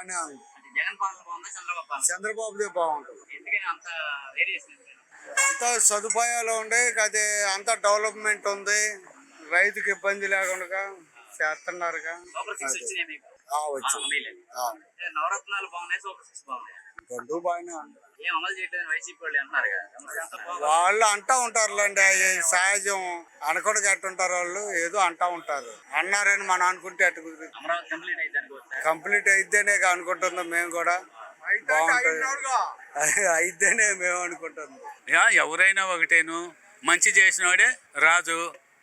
బాగానే ఉంది. జగన్ పాలన బాగుందా చంద్రబాబు పాలన? చంద్రబాబుదే బాగుంటుంది. ఎందుకని అంత వేరియేషన్? అంతా సదుపాయాలు ఉండే, అదే అంతా డెవలప్మెంట్ ఉంది. రైతుకి ఇబ్బంది లేకుండా చేస్తున్నారుగా. సూపర్ సిక్స్ వచ్చినాయి మీకు? వచ్చింది. నవరత్నాలు బాగున్నాయి, సూపర్ సిక్స్ బాగున్నాయి? రెండు బాగానే ఉంది. ఏం అమలు చేయట్లేదు వైసీపీ వాళ్ళు అంటున్నారు కదా. వాళ్ళు అంటా ఉంటారులేండి, సహజం. అనకుండా ఎట్టుంటారు వాళ్ళు, ఏదో అంటా ఉంటారు. అన్నారని మనం అనుకుంటే అటు కుదిరి అమరావతి కంప్లీట్ అయితే అనుకోవచ్చు. కంప్లీట్ అయితేనే అనుకుంటున్నాం మేము కూడా. బాగుంటుంది అయితేనే మేము అనుకుంటున్నాం. ఎవరైనా ఒకటేను, మంచి చేసినవాడే రాజు.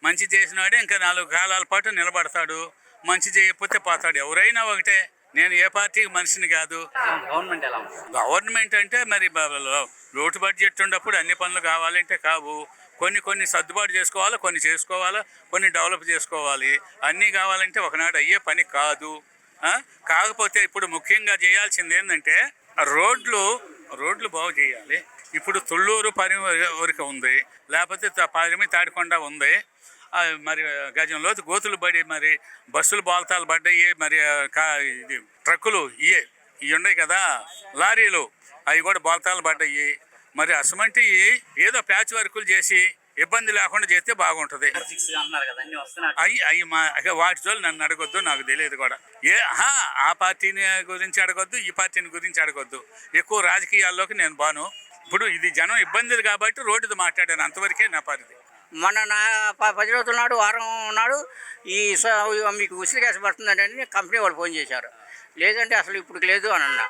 మంచి చేసినవాడే ఇంకా 4 కాలాల పాటు నిలబడతాడు. మంచి చేయకపోతే పోతాడు. ఎవరైనా ఒకటే. నేను ఏ పార్టీకి మనిషిని కాదు. గవర్నమెంట్ ఎలా ఉంది? గవర్నమెంట్ అంటే మరి లోటు బడ్జెట్ ఉన్నప్పుడు అన్ని పనులు కావాలంటే కావు. కొన్ని సర్దుబాటు చేసుకోవాలి, కొన్ని చేసుకోవాలి, కొన్ని డెవలప్ చేసుకోవాలి. అన్నీ కావాలంటే ఒకనాడు అయ్యే పని కాదు. కాకపోతే ఇప్పుడు ముఖ్యంగా చేయాల్సింది ఏంటంటే రోడ్లు బాగు చేయాలి. ఇప్పుడు తుళ్ళూరు వరకు ఉంది, లేకపోతే పరిమి తాడికొండ ఉంది. మరి గజం లోతు గోతులు పడి మరి బస్సులు బోల్తాలు పడ్డాయి. మరి ట్రక్కులు ఇవి ఉన్నాయి కదా, లారీలు, అవి కూడా బోల్తాలు పడ్డాయి. మరి అసమంటి ఏదో ప్యాచ్ వర్కులు చేసి ఇబ్బంది లేకుండా చేస్తే బాగుంటుంది. అవి వాటి జోలు నన్ను అడగొద్దు, నాకు తెలియదు కూడా. ఆ పార్టీని గురించి అడగొద్దు, ఈ పార్టీని గురించి అడగొద్దు. ఎక్కువ రాజకీయాల్లోకి నేను బాను. ఇప్పుడు ఇది జనం ఇబ్బందులు కాబట్టి రోడ్డుతో మాట్లాడాను, అంతవరకే నా పరిధి. మొన్న 10 రోజుల నాడు, వారం నాడు మీకు ఉసిరి గ్యాస్ పడుతుందండి అని కంపెనీ వాళ్ళు ఫోన్ చేశారు. లేదంటే అసలు ఇప్పుడు లేదు అని అన్నా.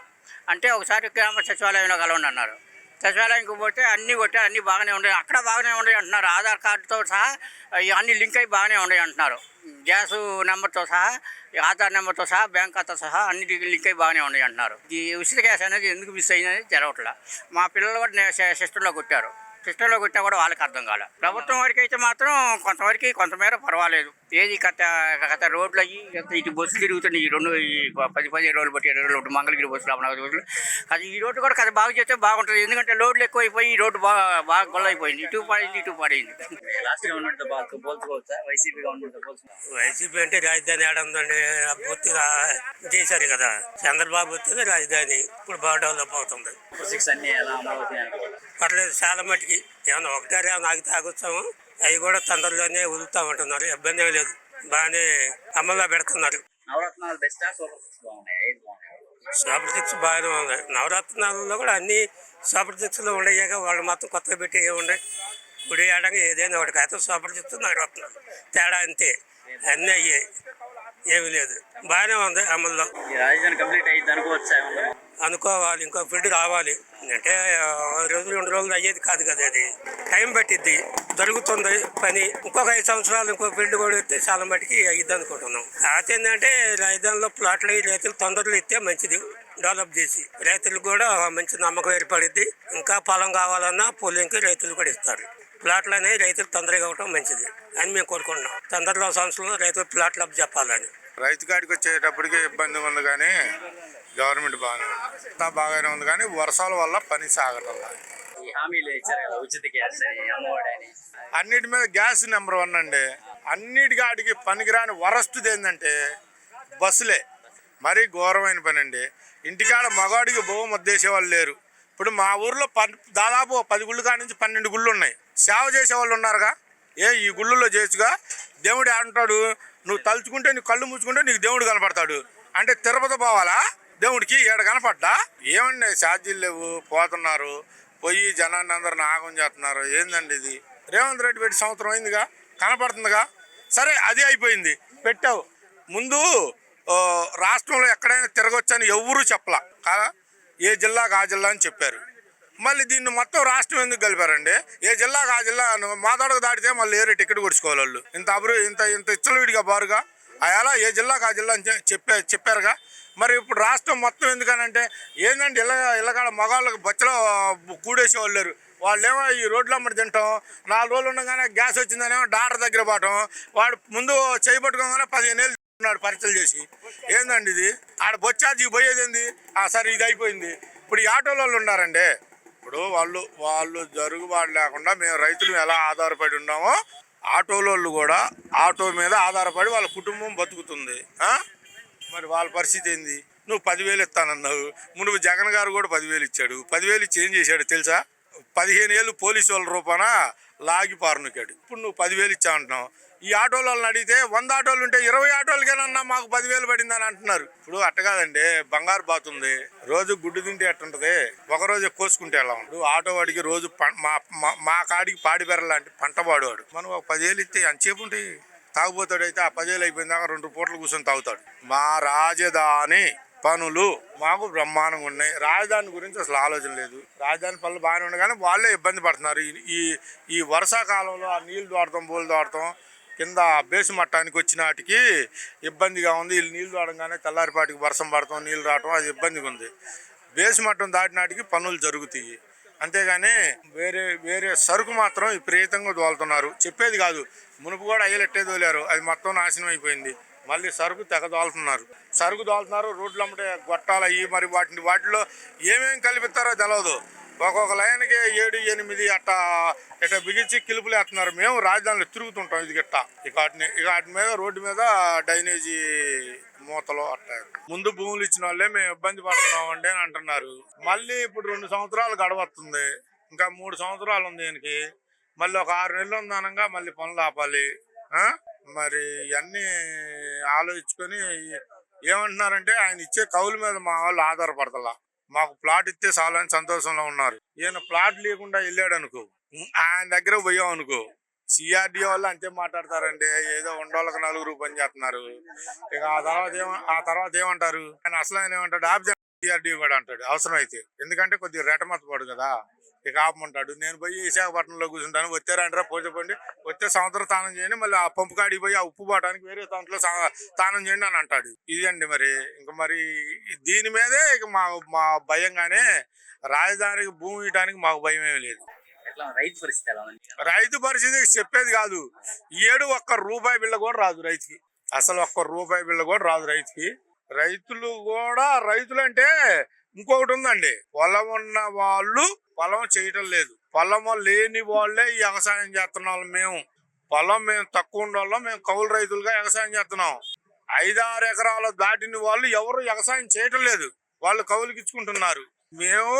అంటే ఒకసారి గ్రామ సచివాలయంలో కలవండి అన్నారు. సచివాలయంకి పోతే అన్నీ కొట్టారు, అన్నీ బాగానే ఉన్నాయి. అక్కడ బాగానే ఉన్నాయి అంటున్నారు. ఆధార్ కార్డుతో సహా అన్నీ లింక్ అయ్యి బాగానే ఉన్నాయి అంటున్నారు. గ్యాసు నెంబర్తో సహా, ఆధార్ నెంబర్తో సహా, బ్యాంక్ ఖాతా సహా అన్ని లింక్ అయ్యి బాగానే ఉన్నాయి అంటున్నారు. ఈ ఉసిరి గ్యాస్ అనేది ఎందుకు మిస్ అయిందని తెలవట్లా. మా పిల్లలు కూడా సిస్టంలో కొట్టారు. సిస్టంలో కొట్టినా కూడా వాళ్ళకి అర్థం కాలే. ప్రభుత్వం వరకు అయితే మాత్రం కొంతమేర పర్వాలేదు. ఏది కథ రోడ్లు అయ్యి ఇటు బస్సులు తిరుగుతున్నాయి. ఈ 10-15 రోజులు బట్టి 20 రోజులు బట్టి మంగళగిరి బస్సులు, అమరావతి బస్సులు. అది ఈ రోడ్డు కూడా కథ బాగు చేస్తే బాగుంటుంది. ఎందుకంటే లోడ్లు ఎక్కువైపోయి ఈ రోడ్డు బాగా గొల్లైపోయింది. ఇటు పడింది. వైసీపీ అంటే రాజధాని ఏడుందండి, పూర్తిగా చేశారు కదా. చంద్రబాబు వస్తే రాజధాని ఇప్పుడు బాగా డెవలప్ అవుతుంది. పర్లేదు, చాలా మటుకి. ఏమన్నా ఒకటే ఆగితే ఆగొచ్చాము. అవి కూడా తొందరలోనే వదులుతా ఉంటున్నారు. ఇబ్బంది ఏమి లేదు, బాగానే అమల్లో పెడుతున్నారు. సూపర్ సిక్స్ బాగానే ఉన్నాయి. నవరత్నాలలో కూడా అన్ని సూపర్ సిక్స్లో ఉండేయాక వాళ్ళు మొత్తం కొత్తగా పెట్టి ఏముండే గుడి ఆడంగా ఏదైనా ఒకటి అయితే సూపర్ సిక్స్ నవరత్నాలు తేడా అంతే. అన్నీ అయ్యాయి, ఏమీ లేదు. బాగానే ఉంది అమల్లో. అనుకోవాలి, ఇంకో ఫీల్డ్ రావాలి అంటే 2 రోజులు అయ్యేది కాదు కదా. అది టైం పట్టిద్ది, జరుగుతుంది పని. ఇంకొక 5 సంవత్సరాలు ఇంకో ఫీల్డ్ కూడా ఇస్తే చాలా మటుకి అయ్యిద్ది అనుకుంటున్నాం. కాకపోతే ఏంటంటే రాజధానిలో ప్లాట్లు రైతులు తొందరలో ఇస్తే మంచిది. డెవలప్ చేసి రైతులకు కూడా మంచి నమ్మకం ఏర్పడిద్ది. ఇంకా పొలం కావాలన్నా పొలంకి రైతులు కూడా ఇస్తారు. ప్లాట్లు అనేవి రైతులు తొందరగా ఇవ్వడం మంచిది అని మేము కోరుకుంటున్నాం. తొందరలో సంవత్సరంలో రైతులు ప్లాట్లు అప్ చెప్పాలని. రైతు కాడికి వచ్చేటప్పటికి ఇబ్బంది ఉంది, కానీ గవర్నమెంట్ బాగానే ఉంది. కానీ వర్షాల వల్ల పని సాగటం. అన్నిటి మీద గ్యాస్ నెంబర్ 1 అండి. అన్నిటికాడికి పనికిరాని వరస్టుది ఏంటంటే బస్సులే. మరీ ఘోరమైన పని అండి. ఇంటికాడ మగాడికి బహుమద్దేసే వాళ్ళు లేరు. ఇప్పుడు మా ఊర్లో దాదాపు 10 గుళ్ళు కాడి నుంచి 12 గుళ్ళు ఉన్నాయి. సేవ చేసేవాళ్ళు ఉన్నారుగా. ఈ గుళ్ళల్లో చేయొచ్చుగా. దేవుడు అంటాడు, నువ్వు తలుచుకుంటే, నీ కళ్ళు మూసుకుంటే నీకు దేవుడు కనపడతాడు. అంటే తిరుపతి పోవాలా దేవుడికి? ఏడ కనపడ్డా? ఏమండి ఛార్జీలు లేవు, పోతున్నారు. పోయి జనాన్ని అందరిని ఆగం చేస్తున్నారు. ఏందండి ఇది? రేవంత్ రెడ్డి పెట్టి సంవత్సరం అయిందిగా, కనపడుతుందిగా. సరే, అది అయిపోయింది, పెట్టావు. ముందు రాష్ట్రంలో ఎక్కడైనా తిరగొచ్చని ఎవరూ చెప్పలా కదా. ఏ జిల్లాకు ఆ జిల్లా అని చెప్పారు. మళ్ళీ దీన్ని మొత్తం రాష్ట్రం ఎందుకు కలిపారండి? ఏ జిల్లాకు ఆ జిల్లా. మాదాడకు దాటితే మళ్ళీ ఏరే టికెట్ కొడుచుకోవాలి వాళ్ళు. ఇంత ఇచ్చలవిడిగా బారుగా అలా ఏ జిల్లాకు ఆ జిల్లా అని చెప్పారుగా. మరి ఇప్పుడు రాష్ట్రం మొత్తం ఎందుకనంటే ఏంటంటే ఇళ్ళకాడ మగాళ్ళకి బచ్చలో కూడేసేవాళ్ళు లేరు. వాళ్ళేమో ఈ రోడ్లు అమ్మడి తింటాం. 4 రోజులు ఉండగానే గ్యాస్ వచ్చిందనేమో డాక్టర్ దగ్గర పోవటం. వాడు ముందు చేయబట్టుకోగానే 15 ఏళ్ళు ఉన్నాడు పరీక్షలు చేసి. ఏందండి ఇది? ఆడ బొచ్చాజీ పోయేది ఏంది? సరే, ఇది అయిపోయింది. ఇప్పుడు ఈ ఆటోల వాళ్ళు ఉన్నారండి. ఇప్పుడు వాళ్ళు జరుగుబాటు లేకుండా మేము రైతులు ఎలా ఆధారపడి ఉన్నామో ఆటోలోళ్ళు కూడా ఆటో మీద ఆధారపడి వాళ్ళ కుటుంబం బతుకుతుంది. మరి వాళ్ళ పరిస్థితి ఏంది? నువ్వు 10,000 ఇస్తానన్నావు. మునుపు జగన్ గారు కూడా 10,000 ఇచ్చాడు. 10,000 ఇచ్చి ఏం చేశాడు తెలుసా? 15 ఏళ్ళు పోలీసు వాళ్ళ రూపాన లాగి పారునుకాడు. ఇప్పుడు నువ్వు 10,000 ఇచ్చావంటున్నావు. ఈ ఆటోల వాళ్ళని అడిగితే 100 ఆటోలు ఉంటే 20 ఆటోలకేనన్నా మాకు 10,000 పడిందని అంటున్నారు. ఇప్పుడు అట్ట కాదండి, బంగారు బాతుంది. రోజు గుడ్డు తింటే ఎట్టుంటది, ఒకరోజు కోసుకుంటే ఎలా ఉంటుంది. ఆటో వాడికి రోజు మా కాడికి పాడి బెర్రలాంటి పంట పాడేవాడు. మనం ఒక 10,000 ఇస్తే అంతసేపు ఉంటాయి. తాగుపోతాడైతే ఆ 10,000 అయిపోయిన దాకా 2 పూటలు కూర్చొని తాగుతాడు. మా రాజధాని పనులు మాకు బ్రహ్మాండంగా ఉన్నాయి. రాజధాని గురించి అసలు ఆలోచన లేదు. రాజధాని పనులు బాగానే ఉన్నాయి కానీ వాళ్ళే ఇబ్బంది పడుతున్నారు. ఈ వర్షాకాలంలో ఆ నీళ్లు దోడతాం, బోలు దోడతాం, కింద బేసు మట్టానికి వచ్చిన వాటికి ఇబ్బందిగా ఉంది. వీళ్ళు నీళ్ళు దోడంగానే తెల్లారిపాటికి వర్షం పడతాం, నీళ్ళు రావటం, అది ఇబ్బందిగా ఉంది. బేసు మట్టం దాటినాటికి పనులు జరుగుతాయి. అంతేగాని వేరే సరుకు మాత్రం విపరీతంగా దోలుతున్నారు. చెప్పేది కాదు, మునుపు కూడా అయ్యలెట్టే దోలారు, అది మొత్తం నాశనం అయిపోయింది. మళ్ళీ సరుకు తెగ దోలుతున్నారు. రోడ్లు అమ్మటే గొట్టాలు అయ్యి మరి వాటిలో ఏమేమి కలిపిస్తారో తెలియదు. ఒక్కొక్క లైన్కి 7, 8 అట్ట బిగించి కిలుపులు వేస్తున్నారు. మేము రాజధానిలో తిరుగుతుంటాం. ఇది గిట్ట వాటి మీద రోడ్డు మీద డ్రైనేజీ మూతలు అట్ట. ముందు భూములు ఇచ్చిన వాళ్ళే మేము ఇబ్బంది పడుతున్నాం అండి అని అంటున్నారు. మళ్ళీ ఇప్పుడు 2 సంవత్సరాలు గడవస్తుంది, ఇంకా 3 సంవత్సరాలు ఉంది దీనికి. మళ్ళీ ఒక 6 నెలలు ఉందనగా మళ్ళీ పనులు ఆపాలి. మరి ఇవన్నీ ఆలోచించుకొని ఏమంటున్నారంటే ఆయన ఇచ్చే కౌలు మీద మా వాళ్ళు ఆధారపడతలా. మాకు ప్లాట్ ఇస్తే చాలని సంతోషంలో ఉన్నారు. ఈయన ప్లాట్ లేకుండా వెళ్ళాడు అనుకో, ఆయన దగ్గర పోయాం అనుకో, సిఆర్డీ వాళ్ళు అంతే మాట్లాడతారండి. ఏదో ఉండోళ్ళకి 4 పని చేస్తున్నారు. ఇక ఆ తర్వాత ఏమంటారు ఆయన? అసలు ఆయన ఏమంటాడు? ఆబ్జెక్ట్ సిఆర్డీ కూడా అంటాడు అవసరం అయితే. ఎందుకంటే కొద్దిగా రెటమత పడు కదా, ఇక ఆపమంటాడు. నేను పోయి విశాఖపట్నంలో కూర్చుంటాను, వచ్చారంటారా పోతే వచ్చే సంవత్సరం స్నానం చేయండి, మళ్ళీ ఆ పంపు కాడికి పోయి ఆ ఉప్పు పోవడానికి వేరే దాంట్లో స్నానం చేయండి అని అంటాడు. ఇది అండి మరి. ఇంక మరి దీని మీదే ఇక మా భయంగానే, రాజధానికి భూమి ఇవ్వడానికి మాకు భయం ఏమీ లేదు. రైతు పరిస్థితి చెప్పేది కాదు. ఏడు ₹1 బిళ్ళ కూడా రాదు రైతుకి. అసలు ₹1 బిళ్ళ కూడా రాదు రైతుకి. రైతులు అంటే ఇంకొకటి ఉందండి, పొలం ఉన్న వాళ్ళు పొలం చేయటం లేదు, పొలము లేని వాళ్ళే ఈ వ్యవసాయం చేస్తున్నాం. మేము తక్కువ ఉండవాళ్ళం, మేము కౌలు రైతులుగా వ్యవసాయం చేస్తున్నాం. 5-6 ఎకరాలు దాటిన వాళ్ళు ఎవరు వ్యవసాయం చేయటం లేదు, వాళ్ళు కౌలుకి ఇచ్చుకుంటున్నారు. మేము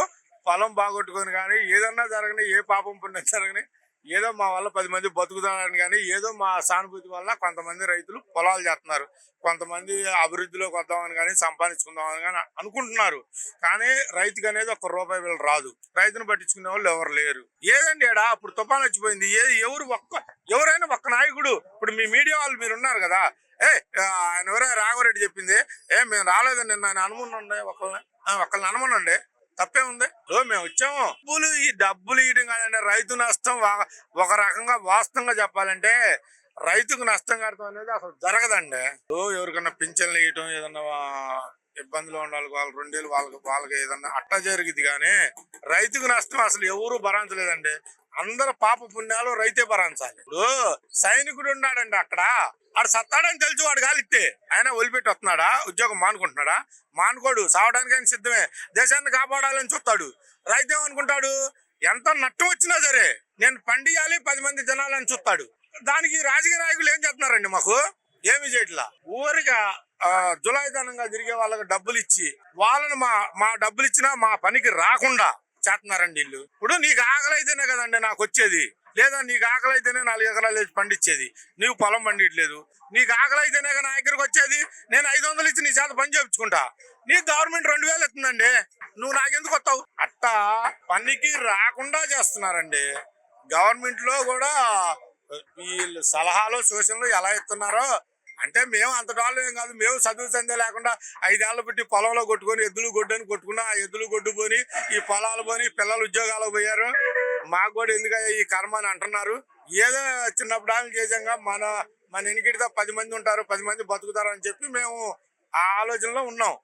పొలం బాగొట్టుకొని కానీ ఏదన్నా జరగని, ఏ పాపం పుణ్యం జరగని, ఏదో మా వల్ల 10 మంది బతుకుతారని కానీ, ఏదో మా సానుభూతి వల్ల కొంతమంది రైతులు పొలాలు చేస్తున్నారు. కొంతమంది అభివృద్ధిలోకి వద్దామని కానీ, సంపాదించుకుందామని కానీ అనుకుంటున్నారు. కానీ రైతుకి అనేది ₹1 బిళ్ళ రాదు. రైతును పట్టించుకునే వాళ్ళు ఎవరు లేరు. ఏదండి ఏడా అప్పుడు తుఫాను వచ్చిపోయింది. ఎవరైనా ఒక్క నాయకుడు, ఇప్పుడు మీ మీడియా వాళ్ళు మీరు ఉన్నారు కదా, ఆయన ఎవరైనా రాఘవరెడ్డి చెప్పింది, మేము రాలేదండి నేను అనుమనండి, ఒకళ్ళని అనుమనండి, తప్పే ఉంది. మేము వచ్చాము. ఈ డబ్బులు ఇవ్వడం కాదండి, రైతు నష్టం. ఒక రకంగా వాస్తవంగా చెప్పాలంటే రైతుకు నష్టం కడతాం అనేది అసలు జరగదండి. ఎవరికన్నా పింఛన్లు ఇవ్వటం, ఏదన్నా ఇబ్బందులు ఉండాలి, వాళ్ళు 2 ఏళ్ళు వాళ్ళకి ఏదన్నా అట్టా జరిగింది. కానీ రైతుకు నష్టం అసలు ఎవరు భరించలేదండి. అందరు పాప పుణ్యాలు రైతే భరించాలి. ఇప్పుడు సైనికుడు ఉన్నాడండి అక్కడ, ఆడు సత్తాడని తెలుసు, వాడు కాలిస్తే ఆయన వదిలిపెట్టి వస్తున్నాడా? ఉద్యోగం మానుకుంటున్నాడా? మానుకోడు. సావడానికి ఆయన సిద్ధమే. దేశాన్ని కాపాడాలని చూస్తాడు. రైతు ఏమనుకుంటాడు? ఎంత నష్టం వచ్చినా సరే నేను పండియాలి, 10 మంది జనాలని చూస్తాడు. దానికి రాజకీయ నాయకులు ఏం చేస్తున్నారండి? మాకు ఏమి చేయట్లా. ఊరిగా జులాయితనంగా తిరిగే వాళ్ళకి డబ్బులు ఇచ్చి, వాళ్ళని మా డబ్బులు ఇచ్చినా మా పనికి రాకుండా చేస్తున్నారండి వీళ్ళు. ఇప్పుడు నీకు ఆకలి అయితేనే కదండి నాకు వచ్చేది, లేదా నీకు ఆకలి అయితేనే 4 ఎకరాలు వేసి పండించేది. నీవు పొలం పండియట్లేదు. నీకు ఆకలి అయితేనే నా దగ్గరకు వచ్చేది. నేను 500 ఇచ్చి నీ చేత పని చేయించుకుంటా. నీకు గవర్నమెంట్ 2000 ఇస్తుందండి, నువ్వు నాకెందుకు వస్తావు? అట్టా పనికి రాకుండా చేస్తున్నారండి. గవర్నమెంట్ లో కూడా వీళ్ళు సలహాలు సూచనలు ఎలా ఇస్తున్నారో అంటే, మేము అంత డాలు ఏం కాదు. మేము చదువు సందే లేకుండా 5 ఏళ్ళు పెట్టి పొలంలో కొట్టుకొని ఎద్దులు గొడ్డని కొట్టుకున్నా, ఆ ఎద్దులు గొడ్డు పోని, ఈ పొలాలు పోని, పిల్లలు ఉద్యోగాలకు పోయారు. మాకు కూడా ఎందుకయ్యా ఈ కర్మ అని అంటున్నారు. ఏదో చిన్నప్పుడు ఆమె చేసాంగా, మన ఎన్నికిడితో 10 మంది ఉంటారు, 10 మంది బతుకుతారు అని చెప్పి మేము ఆ ఆలోచనలో ఉన్నాం.